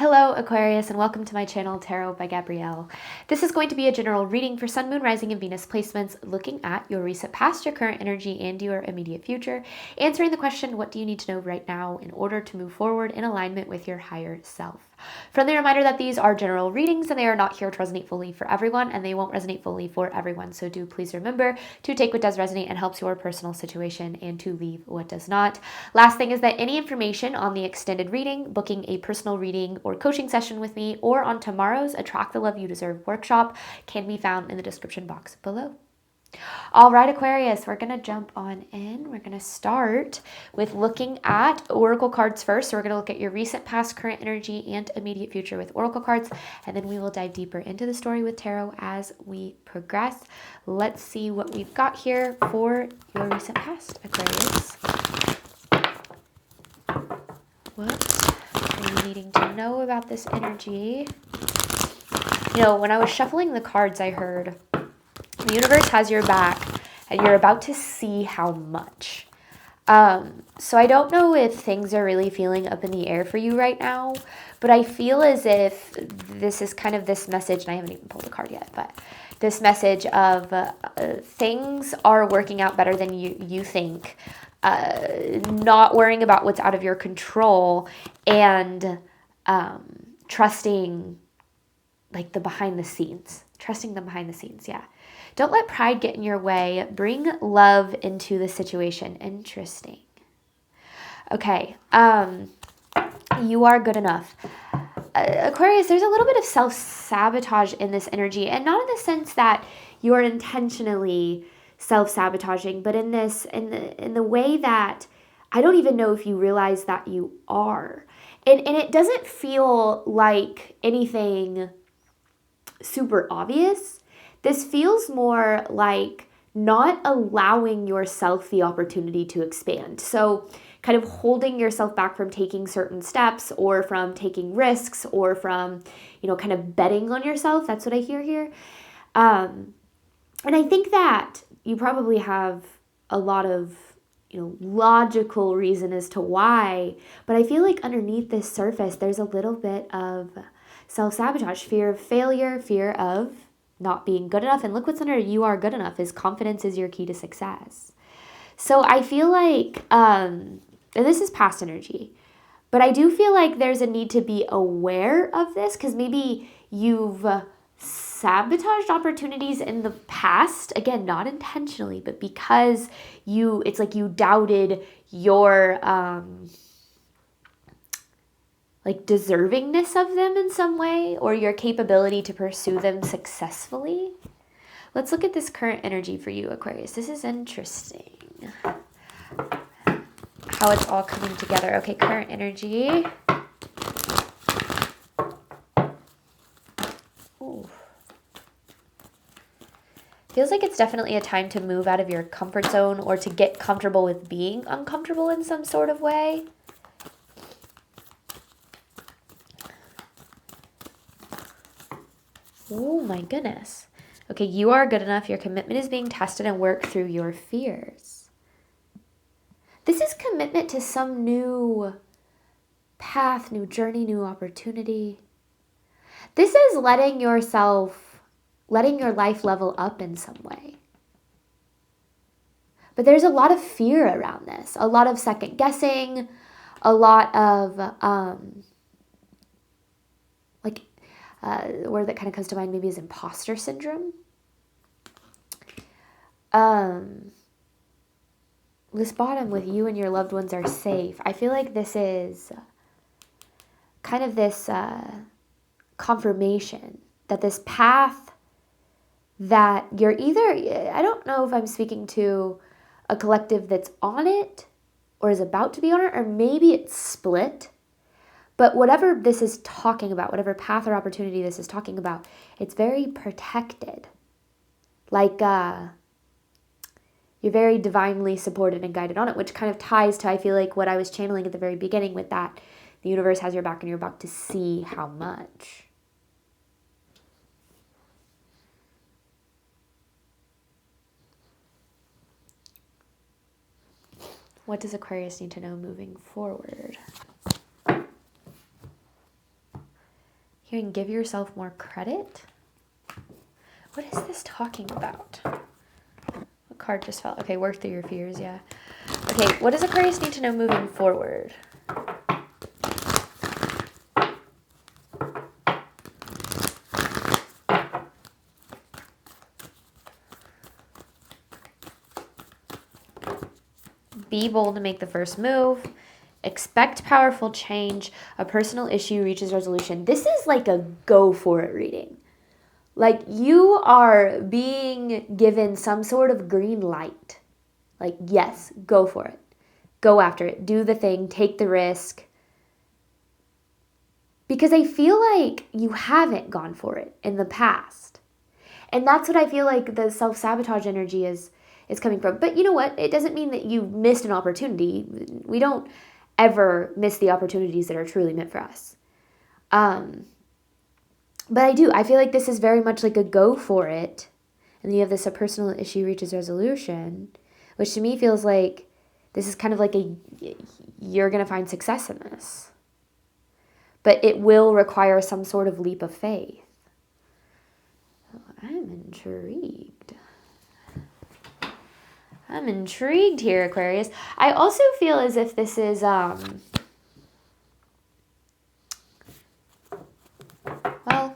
Hello Aquarius and welcome to my channel Tarot by Gabrielle. This is going to be a general reading for Sun, Moon, Rising, and Venus placements looking at your recent past, your current energy, and your immediate future, answering the question, what do you need to know right now in order to move forward in alignment with your higher self? Friendly reminder that these are general readings and they are not here to resonate fully for everyone, and they won't resonate fully for everyone. So do please remember to take what does resonate and helps your personal situation and to leave what does not. Last thing is that any information on the extended reading, booking a personal reading or coaching session with me, or on tomorrow's Attract the Love You Deserve workshop can be found in the description box below. All right, Aquarius, we're going to jump on in. We're going to start with looking at oracle cards first. So we're going to look at your recent, past, current energy, and immediate future with oracle cards, and then we will dive deeper into the story with tarot as we progress. Let's see what we've got here for your recent past, Aquarius. What are you needing to know about this energy? You know, when I was shuffling the cards, I heard the universe has your back and you're about to see how much. So I don't know if things are really feeling up in the air for you right now, but I feel as if this is kind of this message, and I haven't even pulled a card yet, but this message of things are working out better than you think. Not worrying about what's out of your control and trusting like the behind the scenes. Trusting the behind the scenes, yeah. Don't let pride get in your way. Bring love into the situation. Interesting. Okay. You are good enough. Aquarius, there's a little bit of self-sabotage in this energy, and not in the sense that you're intentionally self-sabotaging, but in the way that I don't even know if you realize that you are. And it doesn't feel like anything super obvious. This feels more like not allowing yourself the opportunity to expand. So kind of holding yourself back from taking certain steps, or from taking risks, or from, kind of betting on yourself. That's what I hear here. And I think that you probably have a lot of, logical reason as to why, but I feel like underneath this surface, there's a little bit of self-sabotage, fear of failure, fear of not being good enough. And look what's under you are good enough is confidence is your key to success. So I feel like, and this is past energy, but I do feel like there's a need to be aware of this, because maybe you've sabotaged opportunities in the past, again, not intentionally, but because it's like you doubted your, like deservingness of them in some way, or your capability to pursue them successfully. Let's look at this current energy for you, Aquarius. This is interesting. How it's all coming together. Okay, current energy. Ooh. Feels like it's definitely a time to move out of your comfort zone, or to get comfortable with being uncomfortable in some sort of way. Oh my goodness. Okay, you are good enough. Your commitment is being tested, and work through your fears. This is commitment to some new path, new journey, new opportunity. This is letting your life level up in some way. But there's a lot of fear around this, a lot of second guessing, a lot of, the word that kind of comes to mind maybe is imposter syndrome. This bottom with you and your loved ones are safe. I feel like this is kind of this confirmation that this path that you're either, I don't know if I'm speaking to a collective that's on it or is about to be on it, or maybe it's split. But whatever this is talking about, whatever path or opportunity this is talking about, it's very protected. Like you're very divinely supported and guided on it, which kind of ties to, I feel like, what I was channeling at the very beginning with that. The universe has your back and you're about to see how much. What does Aquarius need to know moving forward? Hearing give yourself more credit. What is this talking about? What card just fell? Okay, work through your fears, yeah. Okay, what does Aquarius need to know moving forward? Be bold to make the first move. Expect powerful change. A personal issue reaches resolution. This is like a go for it reading. Like you are being given some sort of green light. Like, yes, go for it. Go after it. Do the thing. Take the risk. Because I feel like you haven't gone for it in the past. And that's what I feel like the self-sabotage energy is coming from. But you know what? It doesn't mean that you missed an opportunity. We don't ever miss the opportunities that are truly meant for us. But I do. I feel like this is very much like a go for it. And then you have this, a personal issue reaches resolution, which to me feels like this is kind of like you're going to find success in this. But it will require some sort of leap of faith. I'm intrigued. I'm intrigued here, Aquarius. I also feel as if this is, well, I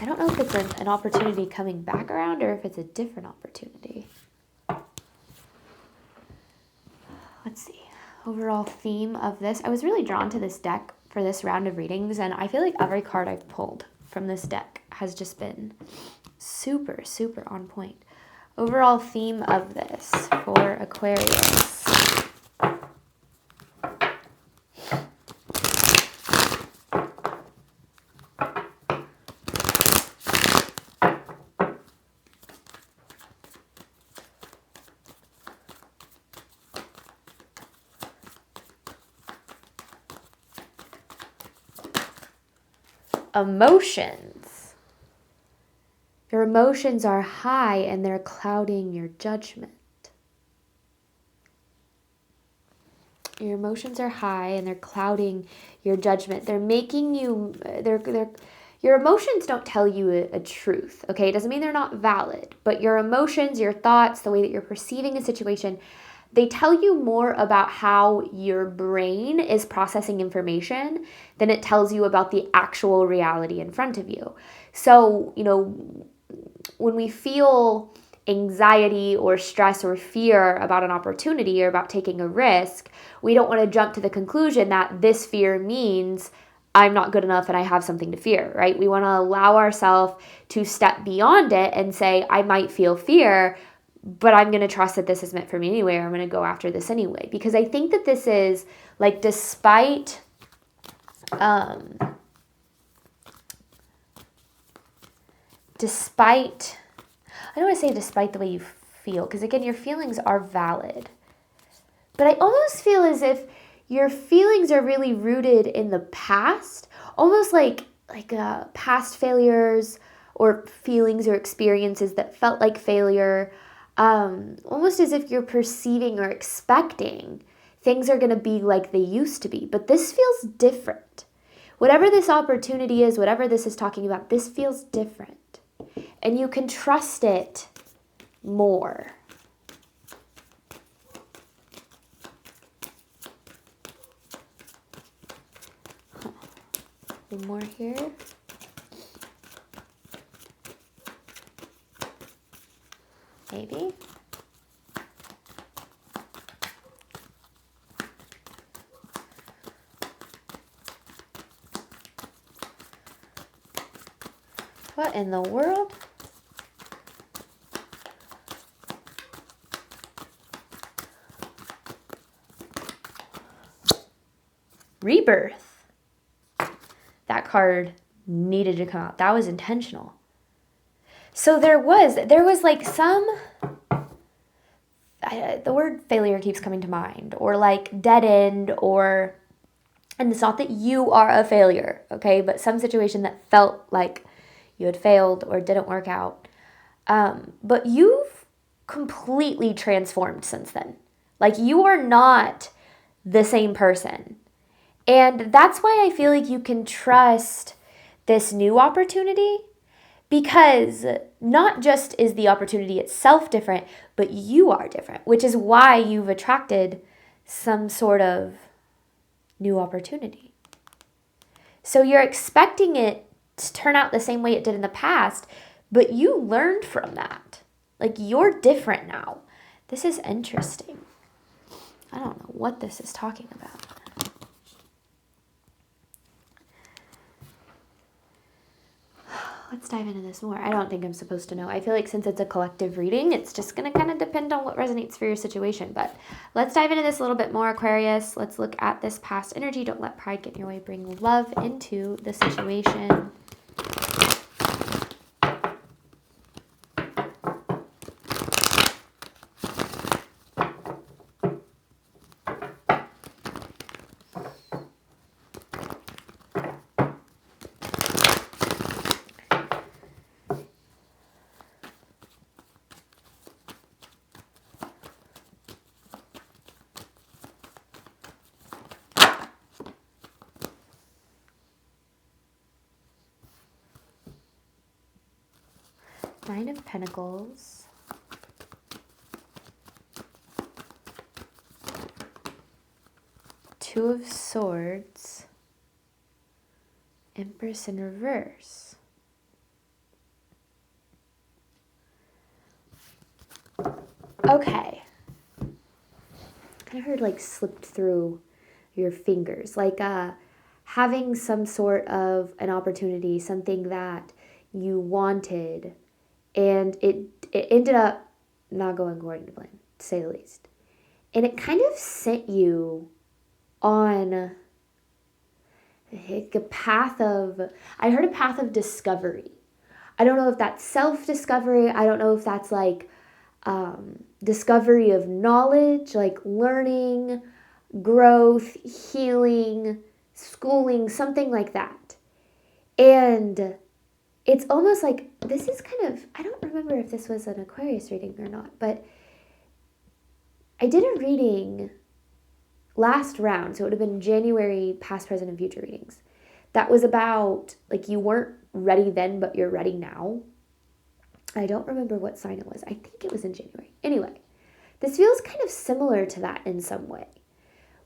don't know if it's an opportunity coming back around or if it's a different opportunity. Let's see. Overall theme of this. I was really drawn to this deck for this round of readings, and I feel like every card I've pulled from this deck has just been super, super on point. Overall theme of this for Aquarius. Emotions. Your emotions are high and they're clouding your judgment. Your emotions are high and they're clouding your judgment. They're making you, your emotions don't tell you a truth, okay? It doesn't mean they're not valid, but your emotions, your thoughts, the way that you're perceiving a situation, they tell you more about how your brain is processing information than it tells you about the actual reality in front of you. So, you know, when we feel anxiety or stress or fear about an opportunity or about taking a risk, we don't want to jump to the conclusion that this fear means I'm not good enough and I have something to fear, right? We want to allow ourselves to step beyond it and say, I might feel fear, but I'm going to trust that this is meant for me anyway, or I'm going to go after this anyway. Because I think that this is like, despite, I don't want to say despite the way you feel, because again, your feelings are valid. But I almost feel as if your feelings are really rooted in the past, almost like past failures or feelings or experiences that felt like failure. Almost as if you're perceiving or expecting things are going to be like they used to be. But this feels different. Whatever this opportunity is, whatever this is talking about, this feels different. And you can trust it more. One more here. Maybe. What in the world? Rebirth. That card needed to come out. That was intentional. So there was like some, the word failure keeps coming to mind, or like dead end, or, and it's not that you are a failure, okay, but some situation that felt like you had failed or didn't work out. But you've completely transformed since then. Like, you are not the same person. And that's why I feel like you can trust this new opportunity, because not just is the opportunity itself different, but you are different, which is why you've attracted some sort of new opportunity. So you're expecting it to turn out the same way it did in the past, but you learned from that. Like, you're different now. This is interesting. I don't know what this is talking about. Let's dive into this more. I don't think I'm supposed to know. I feel like since it's a collective reading, it's just going to kind of depend on what resonates for your situation. But let's dive into this a little bit more, Aquarius. Let's look at this past energy. Don't let pride get in your way. Bring love into the situation. Nine of Pentacles. Two of Swords. Empress in reverse. Okay. Kind of heard like slipped through your fingers. Like having some sort of an opportunity, something that you wanted, and it ended up not going according to plan, to say the least. And it kind of sent you on like a path of, I heard a path of discovery. I don't know if that's self-discovery. I don't know if that's like discovery of knowledge, like learning, growth, healing, schooling, something like that. And it's almost like, this is kind of, I don't remember if this was an Aquarius reading or not, but I did a reading last round, so it would have been January past, present, and future readings. That was about, like, you weren't ready then, but you're ready now. I don't remember what sign it was. I think it was in January. Anyway, this feels kind of similar to that in some way,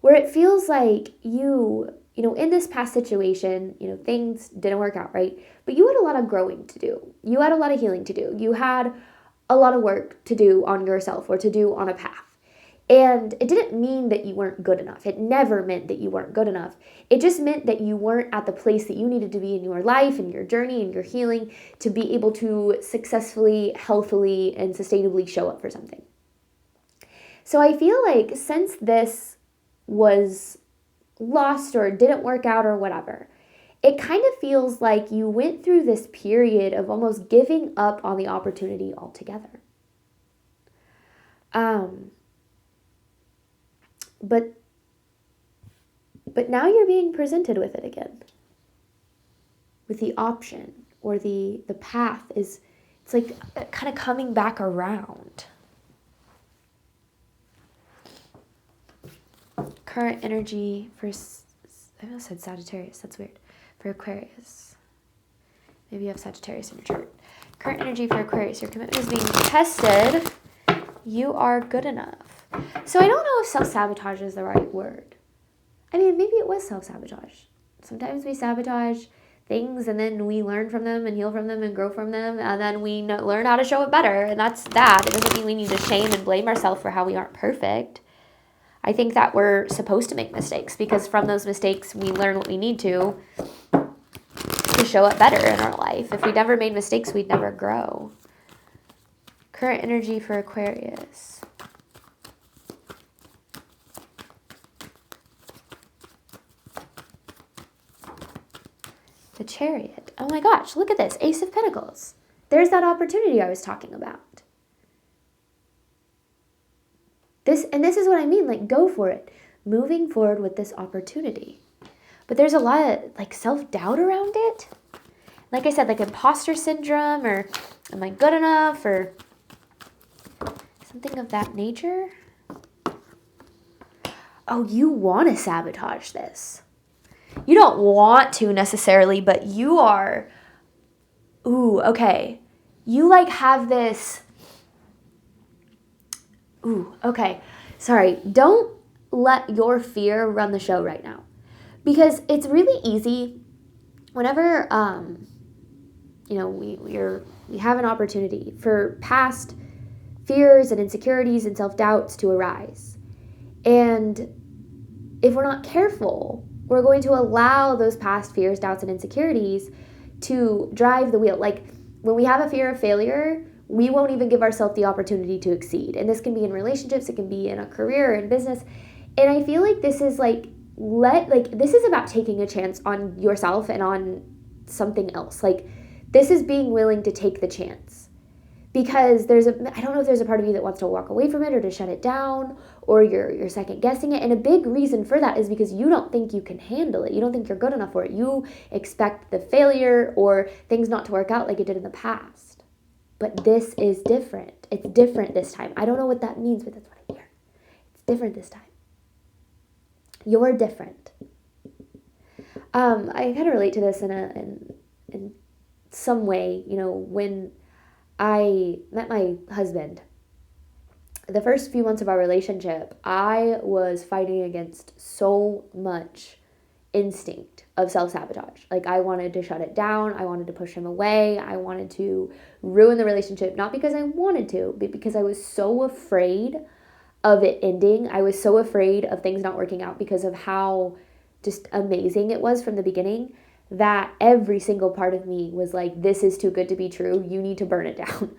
where it feels like you know, in this past situation, you know, things didn't work out, right? But you had a lot of growing to do. You had a lot of healing to do. You had a lot of work to do on yourself or to do on a path. And it didn't mean that you weren't good enough. It never meant that you weren't good enough. It just meant that you weren't at the place that you needed to be in your life and your journey and your healing to be able to successfully, healthily, and sustainably show up for something. So I feel like since this was lost or didn't work out or whatever, it kind of feels like you went through this period of almost giving up on the opportunity altogether. But now you're being presented with it again. With the option or the path is, it's like kind of coming back around. Current energy for, I almost said Sagittarius, that's weird, for Aquarius. Maybe you have Sagittarius in your chart. Current energy for Aquarius, your commitment is being tested. You are good enough. So I don't know if self-sabotage is the right word. I mean, maybe it was self-sabotage. Sometimes we sabotage things and then we learn from them and heal from them and grow from them, and then we learn how to show it better, and that's that. It doesn't mean we need to shame and blame ourselves for how we aren't perfect. I think that we're supposed to make mistakes, because from those mistakes we learn what we need to show up better in our life. If we never made mistakes, we'd never grow. Current energy for Aquarius. The Chariot. Oh my gosh, look at this. Ace of Pentacles. There's that opportunity I was talking about. This is what I mean, like, go for it. Moving forward with this opportunity. But there's a lot of, like, self-doubt around it. Like I said, like imposter syndrome, or am I good enough, or something of that nature. Oh, you want to sabotage this. you don't want to necessarily, but you are, ooh, okay. You like have this, ooh, okay. Sorry, don't let your fear run the show right now. Because it's really easy whenever, we have an opportunity for past fears and insecurities and self-doubts to arise. And if we're not careful, we're going to allow those past fears, doubts, and insecurities to drive the wheel. Like when we have a fear of failure, we won't even give ourselves the opportunity to exceed. And this can be in relationships, it can be in a career, in business. And I feel like this is this is about taking a chance on yourself and on something else. Like this is being willing to take the chance. Because I don't know if there's a part of you that wants to walk away from it or to shut it down, or you're second guessing it. And a big reason for that is because you don't think you can handle it. You don't think you're good enough for it. You expect the failure or things not to work out like it did in the past. But this is different. It's different this time. I don't know what that means, but that's what I hear. It's different this time. You're different. I kind of relate to this in some way. When I met my husband, the first few months of our relationship, I was fighting against so much instinct of self-sabotage. Like I wanted to shut it down. I wanted to push him away. I wanted to ruin the relationship, not because I wanted to, but because I was so afraid of it ending. I was so afraid of things not working out because of how just amazing it was from the beginning, that every single part of me was like, this is too good to be true. You need to burn it down.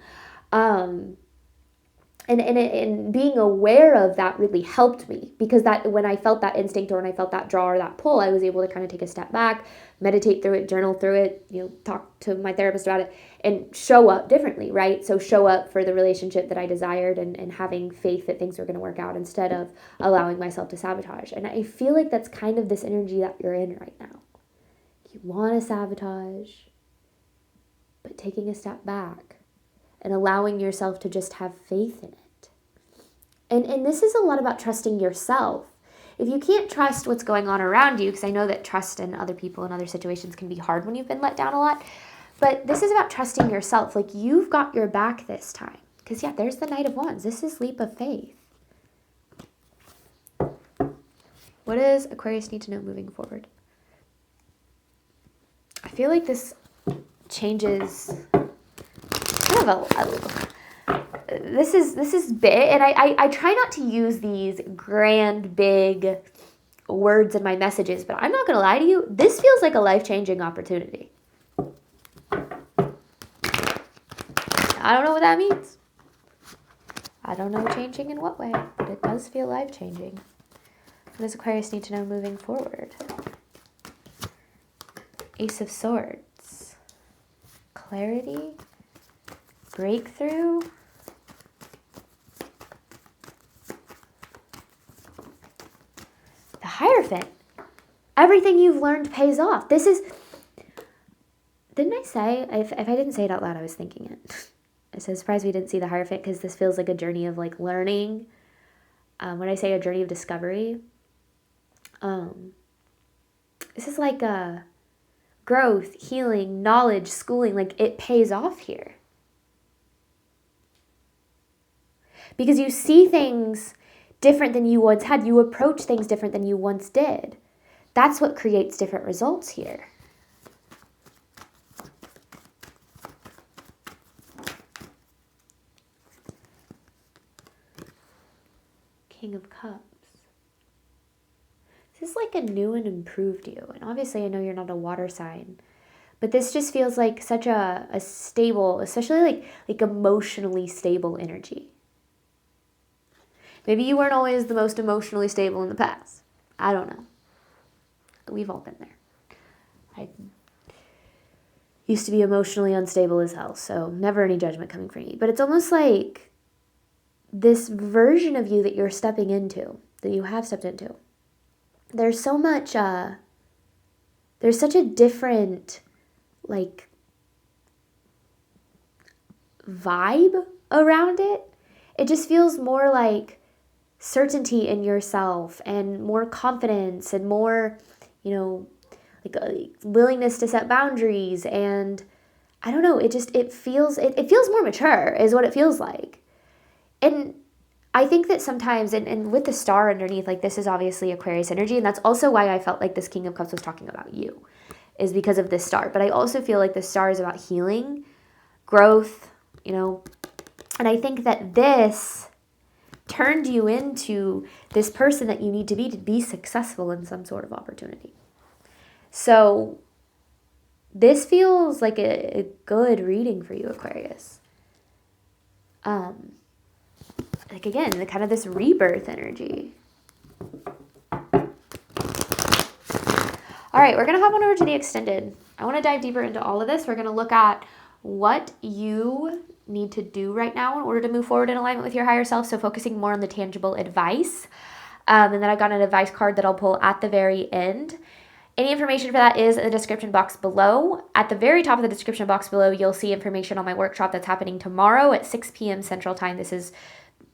And being aware of that really helped me, because that when I felt that instinct or when I felt that draw or that pull, I was able to kind of take a step back, meditate through it, journal through it, talk to my therapist about it, and show up differently, right? So show up for the relationship that I desired and having faith that things are going to work out instead of allowing myself to sabotage. And I feel like that's kind of this energy that you're in right now. You want to sabotage, but taking a step back and allowing yourself to just have faith in it. And this is a lot about trusting yourself. If you can't trust what's going on around you, because I know that trust in other people and other situations can be hard when you've been let down a lot, but this is about trusting yourself. Like you've got your back this time. Because there's the Knight of Wands. This is leap of faith. What does Aquarius need to know moving forward? I feel like this changes kind of this is big, and I try not to use these grand, big words in my messages, but I'm not going to lie to you. This feels like a life-changing opportunity. I don't know what that means. I don't know changing in what way, but it does feel life-changing. What does Aquarius need to know moving forward? Ace of Swords. Clarity. Breakthrough. The Hierophant. Everything you've learned pays off. This is... Didn't I say... If I didn't say it out loud, I was thinking it. I'm so surprised we didn't see the Hierophant, because this feels like a journey of like learning. When I say a journey of discovery, this is like a growth, healing, knowledge, schooling. Like it pays off here. Because you see things different than you once had. You approach things different than you once did. That's what creates different results here. King of Cups. This is like a new and improved you. And obviously I know you're not a water sign, but this just feels like such a stable, especially like emotionally stable energy. Maybe you weren't always the most emotionally stable in the past. I don't know. We've all been there. I used to be emotionally unstable as hell, so never any judgment coming from me. But it's almost like this version of you that you're stepping into, that you have stepped into. There's so much, there's such a different, like, vibe around it. It just feels more like certainty in yourself and more confidence and more, like a willingness to set boundaries, and I don't know, it feels more mature is what it feels like. And I think that sometimes, and with the star underneath, like this is obviously Aquarius energy, and that's also why I felt like this King of Cups was talking about you, is because of this star. But I also feel like the star is about healing, growth, you know, and I think that this turned you into this person that you need to be successful in some sort of opportunity. So this feels like a good reading for you, Aquarius. Like again, the kind of this rebirth energy. All right, we're going to hop on over to the extended. I want to dive deeper into all of this. We're going to look at what you need to do right now in order to move forward in alignment with your higher self. So focusing more on the tangible advice. And then I got an advice card that I'll pull at the very end. Any information for that is in the description box below. At the very top of the description box below, you'll see information on my workshop that's happening tomorrow at 6 p.m. Central Time.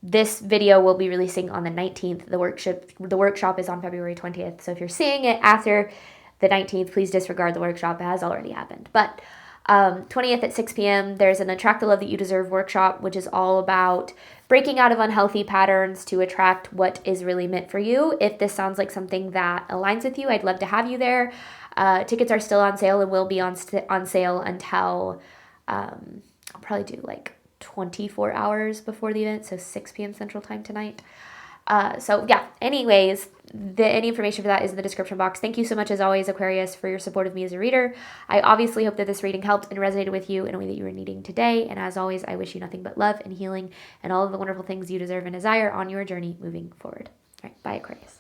This video will be releasing on the 19th. The workshop is on February 20th. So if you're seeing it after the 19th, please disregard the workshop. It has already happened. But 20th at 6 p.m., there's an Attract the Love That You Deserve workshop, which is all about breaking out of unhealthy patterns to attract what is really meant for you. If this sounds like something that aligns with you, I'd love to have you there. Tickets are still on sale and will be on sale until I'll probably do like 24 hours before the event, so 6 p.m. Central Time tonight. So yeah, anyways, any information for that is in the description box. Thank you so much, as always, Aquarius, for your support of me as a reader. I obviously hope that this reading helped and resonated with you in a way that you were needing today. And as always, I wish you nothing but love and healing and all of the wonderful things you deserve and desire on your journey moving forward. All right, bye, Aquarius.